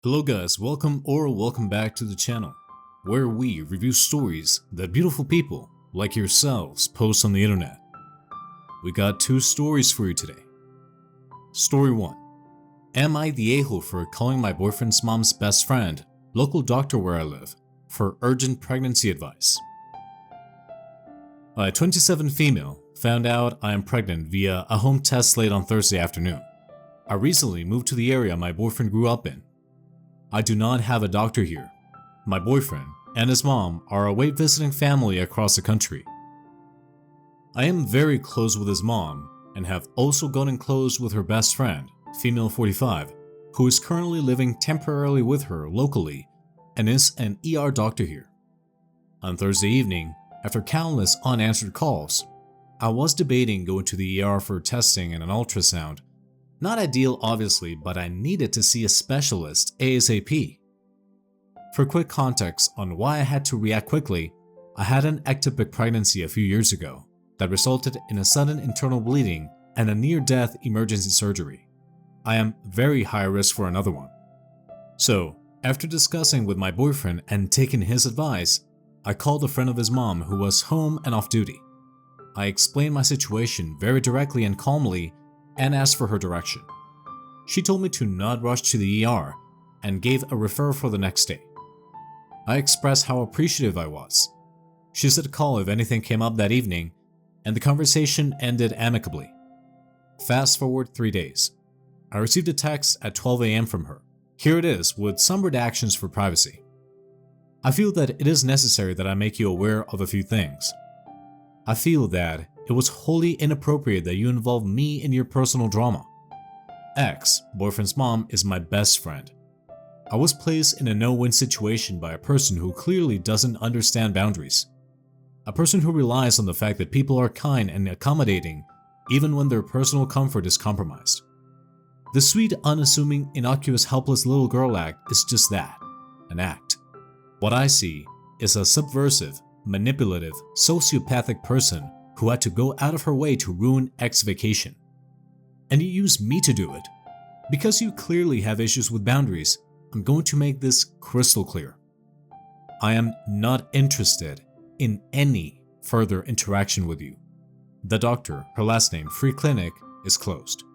Hello guys, welcome back to the channel, where we review stories that beautiful people like yourselves post on the internet. We got two stories for you today. Story 1. Am I the a-hole for calling my boyfriend's mom's best friend, local doctor where I live, for urgent pregnancy advice? A 27 female found out I am pregnant via a home test late on Thursday afternoon. I recently moved to the area my boyfriend grew up in. I do not have a doctor here. My boyfriend and his mom are away visiting family across the country. I am very close with his mom and have also gotten close with her best friend, female 45, who is currently living temporarily with her locally and is an ER doctor here. On Thursday evening, after countless unanswered calls, I was debating going to the ER for testing and an ultrasound. Not ideal obviously, but I needed to see a specialist ASAP. For quick context on why I had to react quickly, I had an ectopic pregnancy a few years ago that resulted in a sudden internal bleeding and a near-death emergency surgery. I am very high risk for another one. So, after discussing with my boyfriend and taking his advice, I called a friend of his mom who was home and off duty. I explained my situation very directly and calmly and asked for her direction. She told me to not rush to the ER and gave a referral for the next day. I expressed how appreciative I was. She said call if anything came up that evening, and the conversation ended amicably. Fast forward 3 days. I received a text at 12 a.m. from her. Here it is with some redactions for privacy. I feel that it is necessary that I make you aware of a few things. I feel that it was wholly inappropriate that you involve me in your personal drama. X, boyfriend's mom, is my best friend. I was placed in a no-win situation by a person who clearly doesn't understand boundaries. A person who relies on the fact that people are kind and accommodating even when their personal comfort is compromised. The sweet, unassuming, innocuous, helpless little girl act is just that, an act. What I see is a subversive, manipulative, sociopathic person who had to go out of her way to ruin X's vacation. And you use me to do it. Because you clearly have issues with boundaries, I'm going to make this crystal clear. I am not interested in any further interaction with you. The doctor, her last name, Free Clinic, is closed.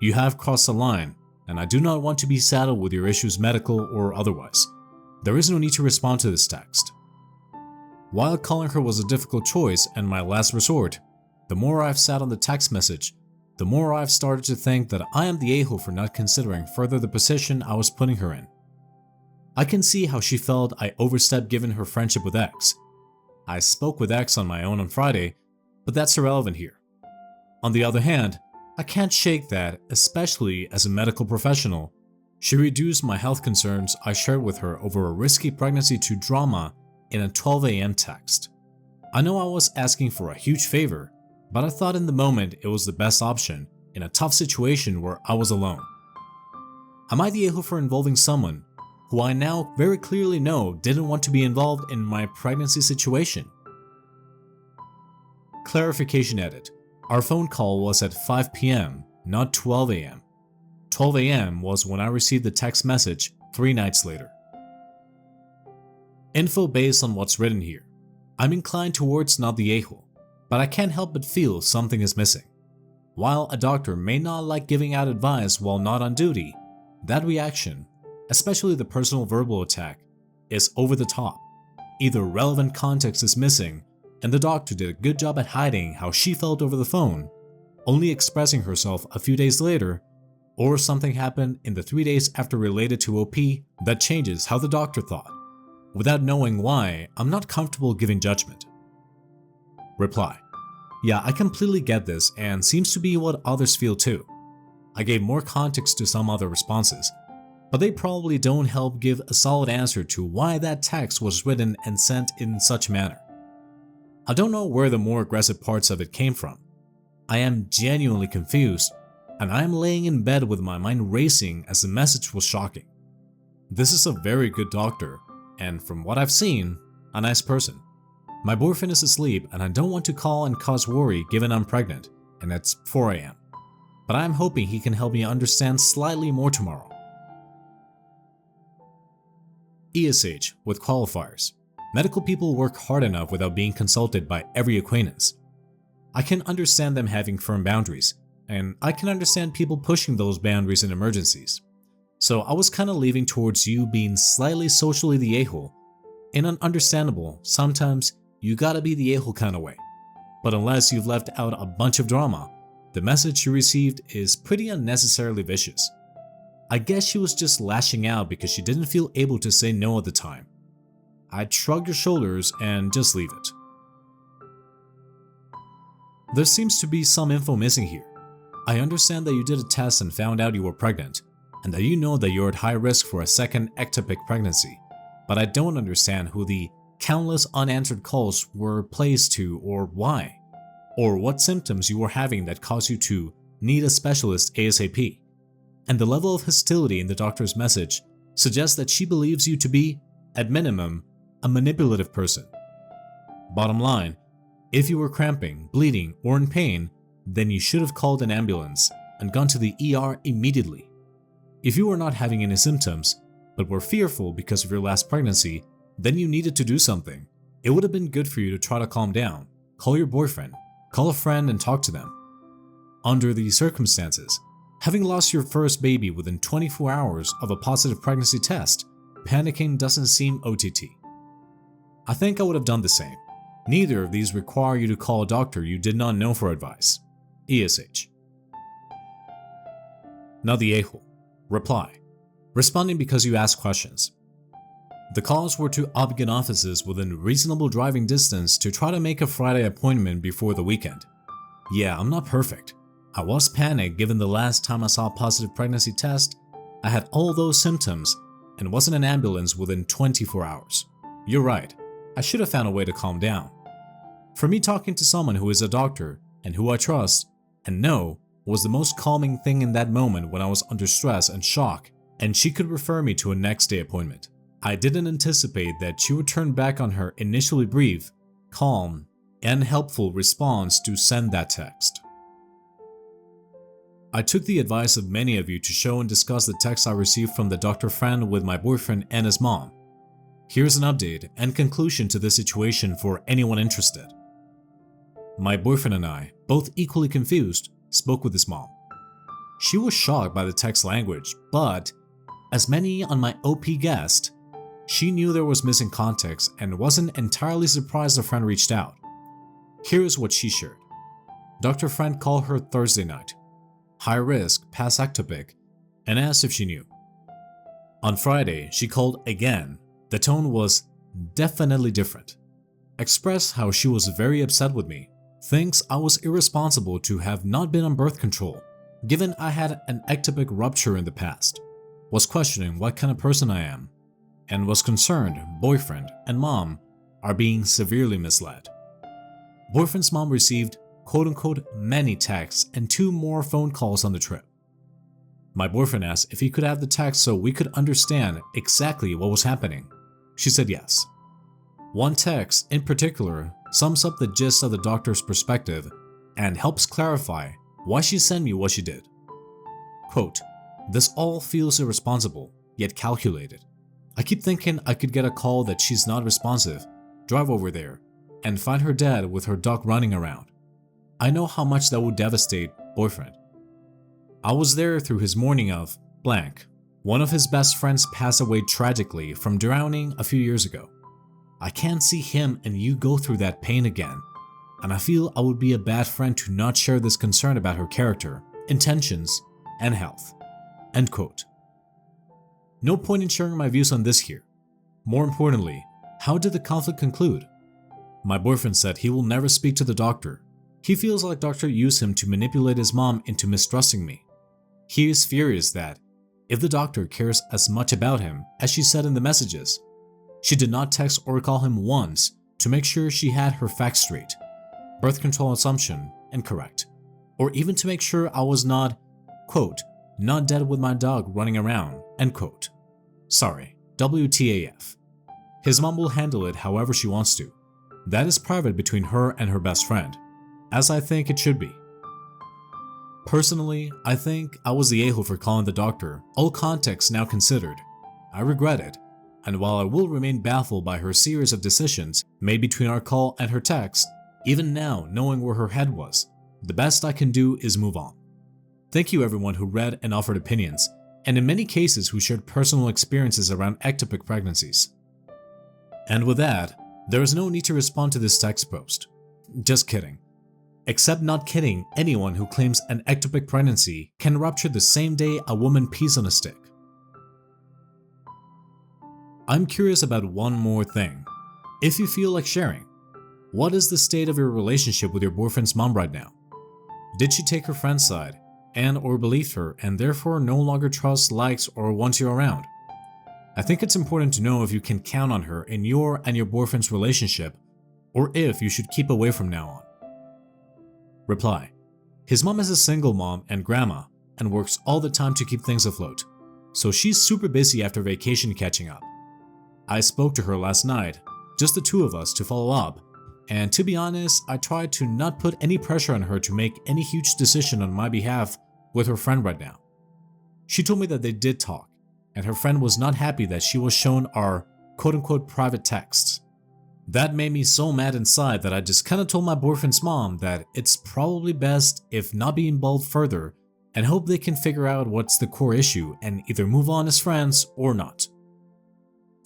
You have crossed the line, and I do not want to be saddled with your issues, medical or otherwise. There is no need to respond to this text. While calling her was a difficult choice and my last resort, the more I've sat on the text message, the more I've started to think that I am the a-hole for not considering further the position I was putting her in. I can see how she felt I overstepped given her friendship with X. I spoke with X on my own on Friday, but that's irrelevant here. On the other hand, I can't shake that, especially as a medical professional, she reduced my health concerns I shared with her over a risky pregnancy to drama in a 12 a.m. text. I know I was asking for a huge favor, but I thought in the moment it was the best option in a tough situation where I was alone. Am I the a-hole for involving someone who I now very clearly know didn't want to be involved in my pregnancy situation? Clarification edit. Our phone call was at 5 p.m., not 12 a.m. 12 a.m. was when I received the text message 3 nights later. Info based on what's written here. I'm inclined towards not the a-hole, but I can't help but feel something is missing. While a doctor may not like giving out advice while not on duty, that reaction, especially the personal verbal attack, is over the top. Either relevant context is missing, and the doctor did a good job at hiding how she felt over the phone, only expressing herself a few days later, or something happened in the 3 days after related to OP that changes how the doctor thought. Without knowing why, I'm not comfortable giving judgment. Reply. Yeah, I completely get this and seems to be what others feel too. I gave more context to some other responses, but they probably don't help give a solid answer to why that text was written and sent in such manner. I don't know where the more aggressive parts of it came from. I am genuinely confused, and I am laying in bed with my mind racing as the message was shocking. This is a very good doctor, and from what I've seen, a nice person. My boyfriend is asleep and I don't want to call and cause worry given I'm pregnant and it's 4 a.m. But I'm hoping he can help me understand slightly more tomorrow. ESH with qualifiers. Medical people work hard enough without being consulted by every acquaintance. I can understand them having firm boundaries, and I can understand people pushing those boundaries in emergencies. So I was kinda leaning towards you being slightly socially the a-hole. In an understandable, sometimes you gotta be the a-hole kinda way. But unless you've left out a bunch of drama, the message you received is pretty unnecessarily vicious. I guess she was just lashing out because she didn't feel able to say no at the time. I'd shrug your shoulders and just leave it. There seems to be some info missing here. I understand that you did a test and found out you were pregnant, and that you know that you're at high risk for a second ectopic pregnancy, but I don't understand who the countless unanswered calls were placed to or why, or what symptoms you were having that caused you to need a specialist ASAP. And the level of hostility in the doctor's message suggests that she believes you to be, at minimum, a manipulative person. Bottom line, if you were cramping, bleeding, or in pain, then you should have called an ambulance and gone to the ER immediately. If you were not having any symptoms, but were fearful because of your last pregnancy, then you needed to do something. It would have been good for you to try to calm down, call your boyfriend, call a friend and talk to them. Under these circumstances, having lost your first baby within 24 hours of a positive pregnancy test, panicking doesn't seem OTT. I think I would have done the same. Neither of these require you to call a doctor you did not know for advice. ESH. Now the a-hole. Reply. Responding because you asked questions. The calls were to Obgyn offices within reasonable driving distance to try to make a Friday appointment before the weekend. Yeah, I'm not perfect. I was panicked given the last time I saw a positive pregnancy test, I had all those symptoms and was in an ambulance within 24 hours. You're right, I should have found a way to calm down. For me, talking to someone who is a doctor and who I trust and know was the most calming thing in that moment when I was under stress and shock, and she could refer me to a next day appointment. I didn't anticipate that she would turn back on her initially brief, calm, and helpful response to send that text. I took the advice of many of you to show and discuss the text I received from the doctor friend with my boyfriend and his mom. Here's an update and conclusion to this situation for anyone interested. My boyfriend and I, both equally confused, spoke with his mom. She was shocked by the text language, but, as many on my OP guessed, she knew there was missing context and wasn't entirely surprised the friend reached out. Here's what she shared. Dr. Friend called her Thursday night, high risk, past ectopic, and asked if she knew. On Friday, she called again. The tone was definitely different. Expressed how she was very upset with me, thinks I was irresponsible to have not been on birth control, given I had an ectopic rupture in the past, was questioning what kind of person I am, and was concerned boyfriend and mom are being severely misled. Boyfriend's mom received quote-unquote many texts and 2 more phone calls on the trip. My boyfriend asked if he could have the text so we could understand exactly what was happening. She said yes. One text in particular sums up the gist of the doctor's perspective and helps clarify why she sent me what she did. Quote, "This all feels irresponsible, yet calculated. I keep thinking I could get a call that she's not responsive, drive over there, and find her dad with her dog running around. I know how much that would devastate boyfriend. I was there through his morning of blank. One of his best friends passed away tragically from drowning a few years ago. I can't see him and you go through that pain again, and I feel I would be a bad friend to not share this concern about her character, intentions, and health." End quote. No point in sharing my views on this here. More importantly, how did the conflict conclude? My boyfriend said he will never speak to the doctor. He feels like doctor used him to manipulate his mom into mistrusting me. He is furious that, if the doctor cares as much about him as she said in the messages, she did not text or call him once to make sure she had her facts straight, birth control assumption incorrect, or even to make sure I was not, quote, "not dead with my dog running around," end quote. Sorry, WTAF. His mom will handle it however she wants to. That is private between her and her best friend, as I think it should be. Personally, I think I was the a-hole for calling the doctor, all context now considered. I regret it, and while I will remain baffled by her series of decisions made between our call and her text, even now knowing where her head was, the best I can do is move on. Thank you everyone who read and offered opinions, and in many cases who shared personal experiences around ectopic pregnancies. And with that, there is no need to respond to this text post. Just kidding. Except not kidding, anyone who claims an ectopic pregnancy can rupture the same day a woman pees on a stick. I'm curious about one more thing. If you feel like sharing, what is the state of your relationship with your boyfriend's mom right now? Did she take her friend's side and/or believe her and therefore no longer trusts, likes, or wants you around? I think it's important to know if you can count on her in your and your boyfriend's relationship, or if you should keep away from now on. Reply: his mom is a single mom and grandma and works all the time to keep things afloat, so she's super busy after vacation catching up. I spoke to her last night, just the two of us, to follow up, and to be honest, I tried to not put any pressure on her to make any huge decision on my behalf with her friend right now. She told me that they did talk, and her friend was not happy that she was shown our quote-unquote private texts. That made me so mad inside that I just kinda told my boyfriend's mom that it's probably best if not be involved further and hope they can figure out what's the core issue and either move on as friends or not.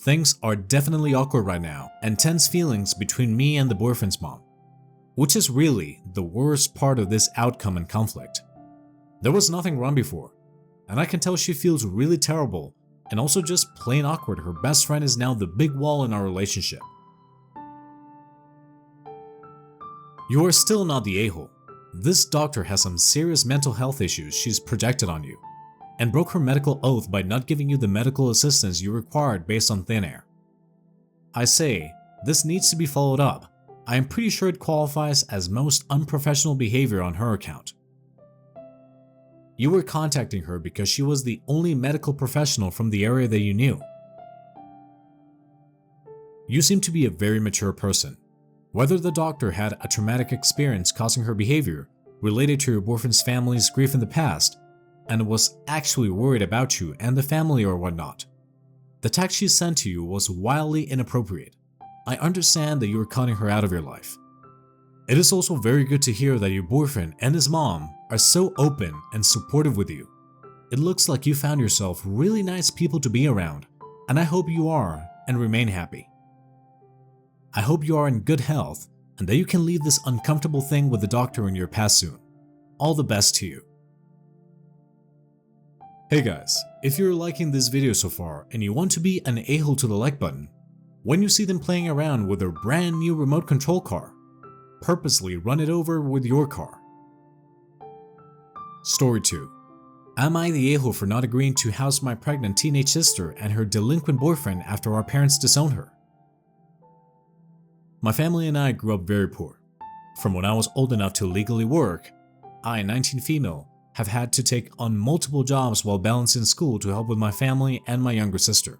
Things are definitely awkward right now and tense feelings between me and the boyfriend's mom, which is really the worst part of this outcome and conflict. There was nothing wrong before, and I can tell she feels really terrible and also just plain awkward. Her best friend is now the big wall in our relationship. You are still not the a-hole. This doctor has some serious mental health issues she's projected on you, and broke her medical oath by not giving you the medical assistance you required based on thin air. I say, this needs to be followed up. I am pretty sure it qualifies as most unprofessional behavior on her account. You were contacting her because she was the only medical professional from the area that you knew. You seem to be a very mature person. Whether the doctor had a traumatic experience causing her behavior related to your boyfriend's family's grief in the past, and was actually worried about you and the family or whatnot, the text she sent to you was wildly inappropriate. I understand that you are cutting her out of your life. It is also very good to hear that your boyfriend and his mom are so open and supportive with you. It looks like you found yourself really nice people to be around, and I hope you are and remain happy. I hope you are in good health and that you can leave this uncomfortable thing with the doctor in your past soon. All the best to you. Hey guys, if you're liking this video so far and you want to be an a-hole to the like button, when you see them playing around with their brand new remote control car, purposely run it over with your car. Story 2. Am I the a-hole for not agreeing to house my pregnant teenage sister and her delinquent boyfriend after our parents disowned her? My family and I grew up very poor. From when I was old enough to legally work, I, 19 female, have had to take on multiple jobs while balancing school to help with my family and my younger sister.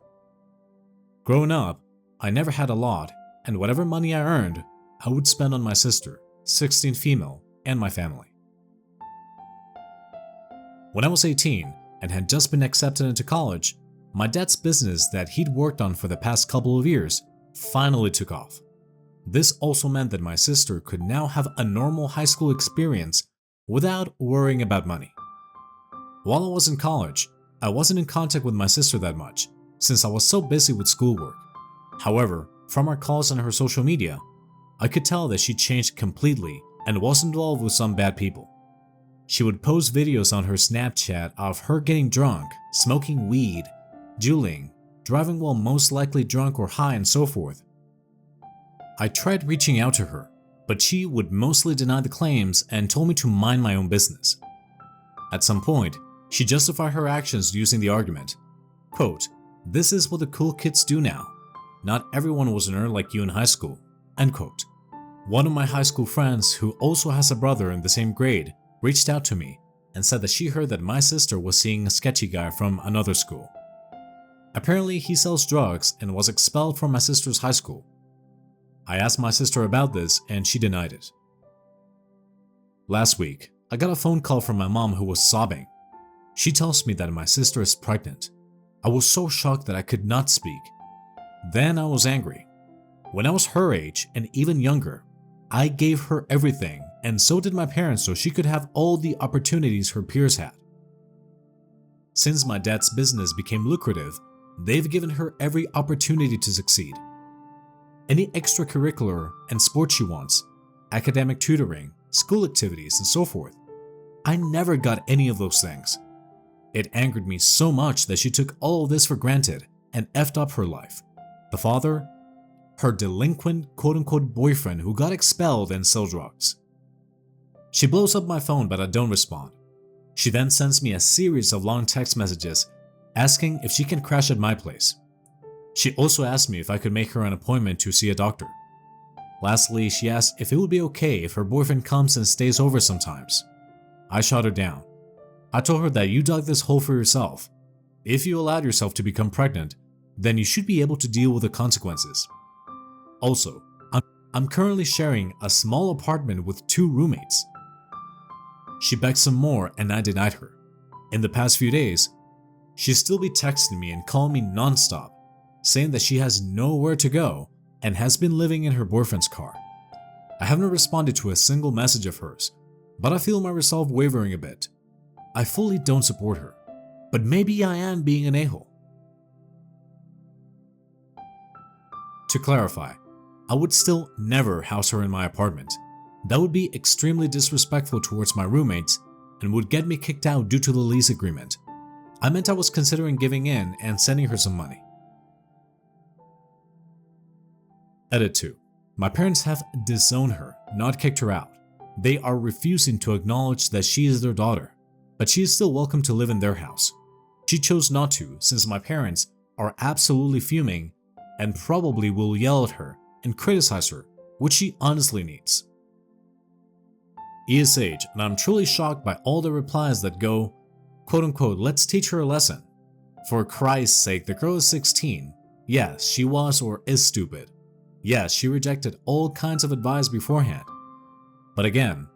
Growing up, I never had a lot, and whatever money I earned, I would spend on my sister, 16 female, and my family. When I was 18 and had just been accepted into college, my dad's business that he'd worked on for the past couple of years finally took off. This also meant that my sister could now have a normal high school experience without worrying about money. While I was in college, I wasn't in contact with my sister that much since I was so busy with schoolwork. However, from our calls on her social media, I could tell that she changed completely and was involved with some bad people. She would post videos on her Snapchat of her getting drunk, smoking weed, dueling, driving while most likely drunk or high, and so forth. I tried reaching out to her, but she would mostly deny the claims and told me to mind my own business. At some point, she justified her actions using the argument, quote, "This is what the cool kids do now. Not everyone was a nerd like you in high school," end quote. One of my high school friends, who also has a brother in the same grade, reached out to me and said that she heard that my sister was seeing a sketchy guy from another school. Apparently, he sells drugs and was expelled from my sister's high school. I asked my sister about this and she denied it. Last week, I got a phone call from my mom who was sobbing. She tells me that my sister is pregnant. I was so shocked that I could not speak. Then I was angry. When I was her age and even younger, I gave her everything, and so did my parents, so she could have all the opportunities her peers had. Since my dad's business became lucrative, they've given her every opportunity to succeed. Any extracurricular and sports she wants, academic tutoring, school activities, and so forth. I never got any of those things. It angered me so much that she took all of this for granted and effed up her life. The father, her delinquent quote-unquote boyfriend who got expelled and sells drugs. She blows up my phone, but I don't respond. She then sends me a series of long text messages asking if she can crash at my place. She also asked me if I could make her an appointment to see a doctor. Lastly, she asked if it would be okay if her boyfriend comes and stays over sometimes. I shot her down. I told her that you dug this hole for yourself. If you allowed yourself to become pregnant, then you should be able to deal with the consequences. Also, I'm currently sharing a small apartment with 2 roommates. She begged some more and I denied her. In the past few days, she'd still be texting me and calling me non-stop, saying that she has nowhere to go and has been living in her boyfriend's car. I haven't responded to a single message of hers, but I feel my resolve wavering a bit. I fully don't support her, but maybe I am being an a-hole. To clarify, I would still never house her in my apartment. That would be extremely disrespectful towards my roommates and would get me kicked out due to the lease agreement. I meant I was considering giving in and sending her some money. Edit 2. My parents have disowned her, not kicked her out. They are refusing to acknowledge that she is their daughter, but she is still welcome to live in their house. She chose not to since my parents are absolutely fuming and probably will yell at her and criticize her, which she honestly needs. ESH, and I'm truly shocked by all the replies that go, quote-unquote, let's teach her a lesson. For Christ's sake, the girl is 16. Yes, she was or is stupid. Yes, she rejected all kinds of advice beforehand. But again,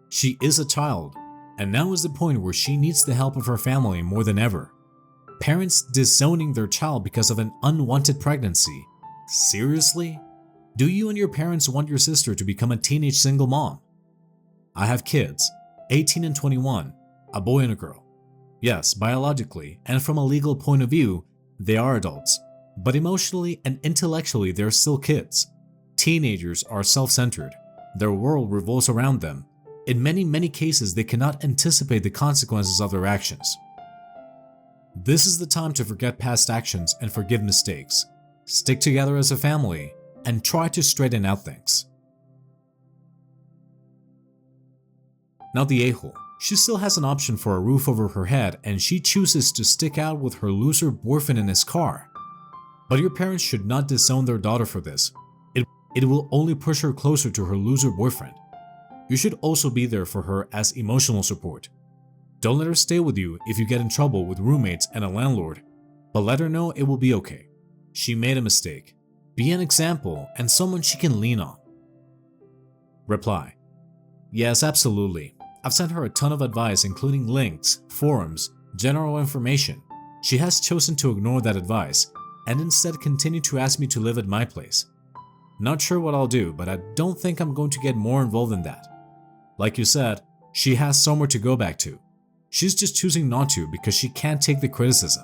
she is a child, and now is the point where she needs the help of her family more than ever. Parents disowning their child because of an unwanted pregnancy. Seriously? Do you and your parents want your sister to become a teenage single mom? I have kids, 18 and 21, a boy and a girl. Yes, biologically and from a legal point of view, they are adults, but emotionally and intellectually they're still kids. Teenagers are self-centered. Their world revolves around them. In many cases, they cannot anticipate the consequences of their actions. This is the time to forget past actions and forgive mistakes. Stick together as a family and try to straighten out things. Now the a-hole. She still has an option for a roof over her head and she chooses to stick out with her loser boyfriend in his car. But your parents should not disown their daughter for this. It will only push her closer to her loser boyfriend. You should also be there for her as emotional support. Don't let her stay with you if you get in trouble with roommates and a landlord, but let her know it will be okay. She made a mistake. Be an example and someone she can lean on. Reply. Yes, absolutely. I've sent her a ton of advice including links, forums, general information. She has chosen to ignore that advice and instead continue to ask me to live at my place. Not sure what I'll do, but I don't think I'm going to get more involved in that. Like you said, she has somewhere to go back to. She's just choosing not to because she can't take the criticism.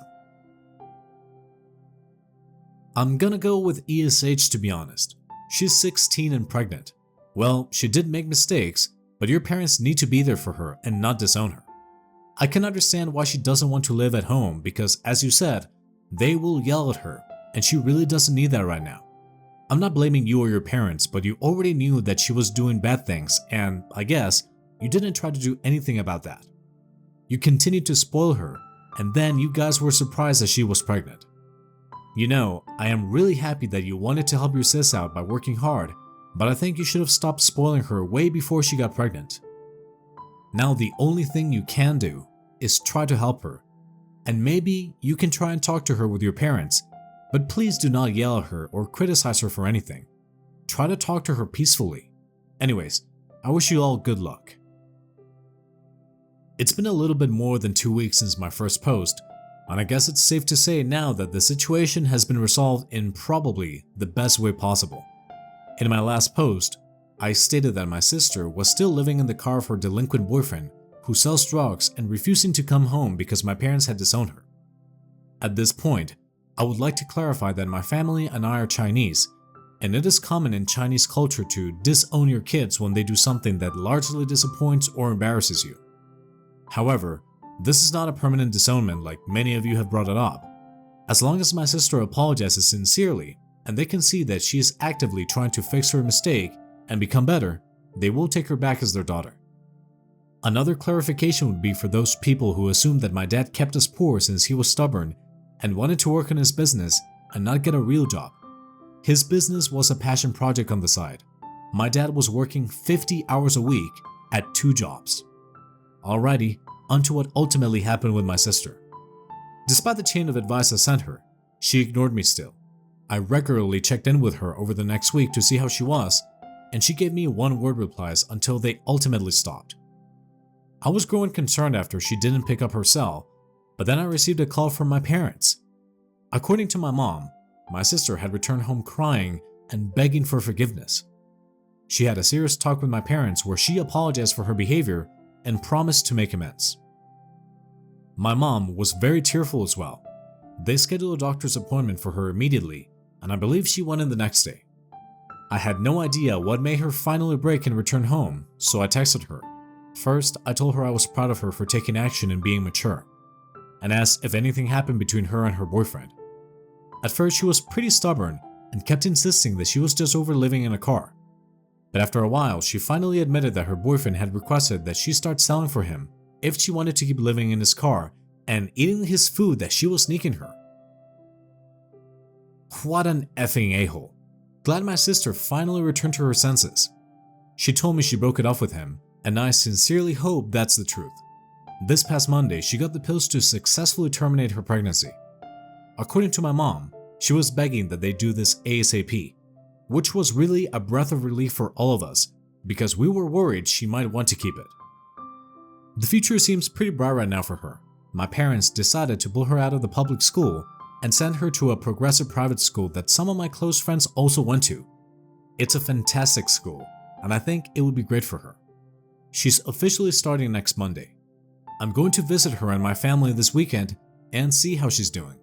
I'm gonna go with ESH to be honest. She's 16 and pregnant. Well, she did make mistakes, but your parents need to be there for her and not disown her. I can understand why she doesn't want to live at home because, as you said, they will yell at her and she really doesn't need that right now. I'm not blaming you or your parents, but you already knew that she was doing bad things and, I guess, you didn't try to do anything about that. You continued to spoil her and then you guys were surprised that she was pregnant. You know, I am really happy that you wanted to help your sis out by working hard, but I think you should have stopped spoiling her way before she got pregnant. Now the only thing you can do is try to help her, and maybe you can try and talk to her with your parents, but please do not yell at her or criticize her for anything. Try to talk to her peacefully. Anyways, I wish you all good luck. It's been a little bit more than 2 weeks since my first post, And I guess it's safe to say now that the situation has been resolved in probably the best way possible. In my last post, I stated that my sister was still living in the car of her delinquent boyfriend who sells drugs and refusing to come home because my parents had disowned her. At this point, I would like to clarify that my family and I are Chinese, and it is common in Chinese culture to disown your kids when they do something that largely disappoints or embarrasses you. However, this is not a permanent disownment like many of you have brought it up. As long as my sister apologizes sincerely and they can see that she is actively trying to fix her mistake and become better, they will take her back as their daughter. Another clarification would be for those people who assumed that my dad kept us poor since he was stubborn and wanted to work on his business and not get a real job. His business was a passion project on the side. My dad was working 50 hours a week at 2 jobs. Alrighty, onto what ultimately happened with my sister. Despite the chain of advice I sent her, she ignored me still. I regularly checked in with her over the next week to see how she was, and she gave me one-word replies until they ultimately stopped. I was growing concerned after she didn't pick up her cell, but then I received a call from my parents. According to my mom, my sister had returned home crying and begging for forgiveness. She had a serious talk with my parents where she apologized for her behavior and promised to make amends. My mom was very tearful as well. They scheduled a doctor's appointment for her immediately, and I believe she went in the next day. I had no idea what made her finally break and return home, so I texted her. First, I told her I was proud of her for taking action and being mature, and asked if anything happened between her and her boyfriend. At first, she was pretty stubborn and kept insisting that she was just over living in a car. But after a while, she finally admitted that her boyfriend had requested that she start selling for him if she wanted to keep living in his car and eating his food that she was sneaking her. What an effing a-hole. Glad my sister finally returned to her senses. She told me she broke it off with him, and I sincerely hope that's the truth. This past Monday, she got the pills to successfully terminate her pregnancy. According to my mom, she was begging that they do this ASAP, which was really a breath of relief for all of us because we were worried she might want to keep it. The future seems pretty bright right now for her. My parents decided to pull her out of the public school and send her to a progressive private school that some of my close friends also went to. It's a fantastic school, and I think it would be great for her. She's officially starting next Monday. I'm going to visit her and my family this weekend and see how she's doing.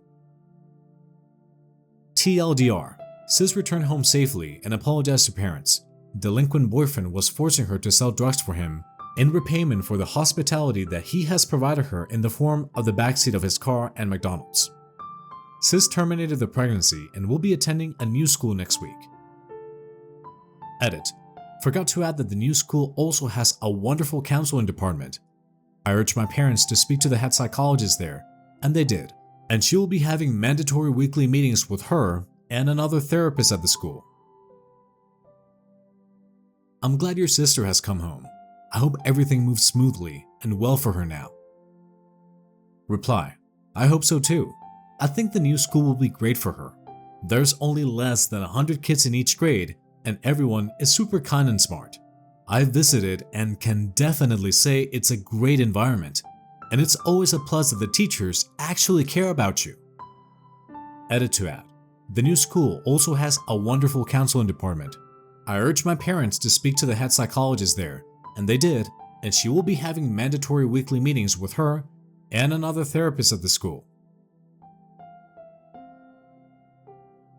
TLDR, Sis returned home safely and apologized to parents. Delinquent boyfriend was forcing her to sell drugs for him in repayment for the hospitality that he has provided her in the form of the backseat of his car and McDonald's. Sis terminated the pregnancy and will be attending a new school next week. Edit. Forgot to add that the new school also has a wonderful counseling department. I urged my parents to speak to the head psychologist there, and they did, and she will be having mandatory weekly meetings with her and another therapist at the school. I'm glad your sister has come home. I hope everything moves smoothly and well for her now. Reply. I hope so too. I think the new school will be great for her. There's only less than 100 kids in each grade, and everyone is super kind and smart. I've visited and can definitely say it's a great environment, and it's always a plus that the teachers actually care about you. Edit to add. The new school also has a wonderful counseling department. I urged my parents to speak to the head psychologist there, and they did, and she will be having mandatory weekly meetings with her and another therapist at the school.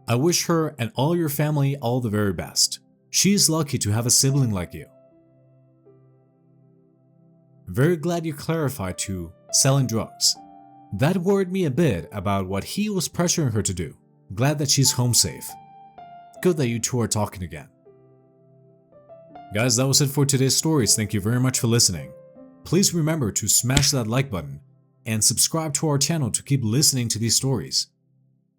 I wish her and all your family all the very best. She is lucky to have a sibling like you. Very glad you clarified to selling drugs. That worried me a bit about what he was pressuring her to do. Glad that she's home safe. Good that you two are talking again. Guys, that was it for today's stories. Thank you very much for listening. Please remember to smash that like button and subscribe to our channel to keep listening to these stories.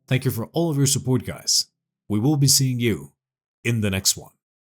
Thank you for all of your support, guys. We will be seeing you in the next one.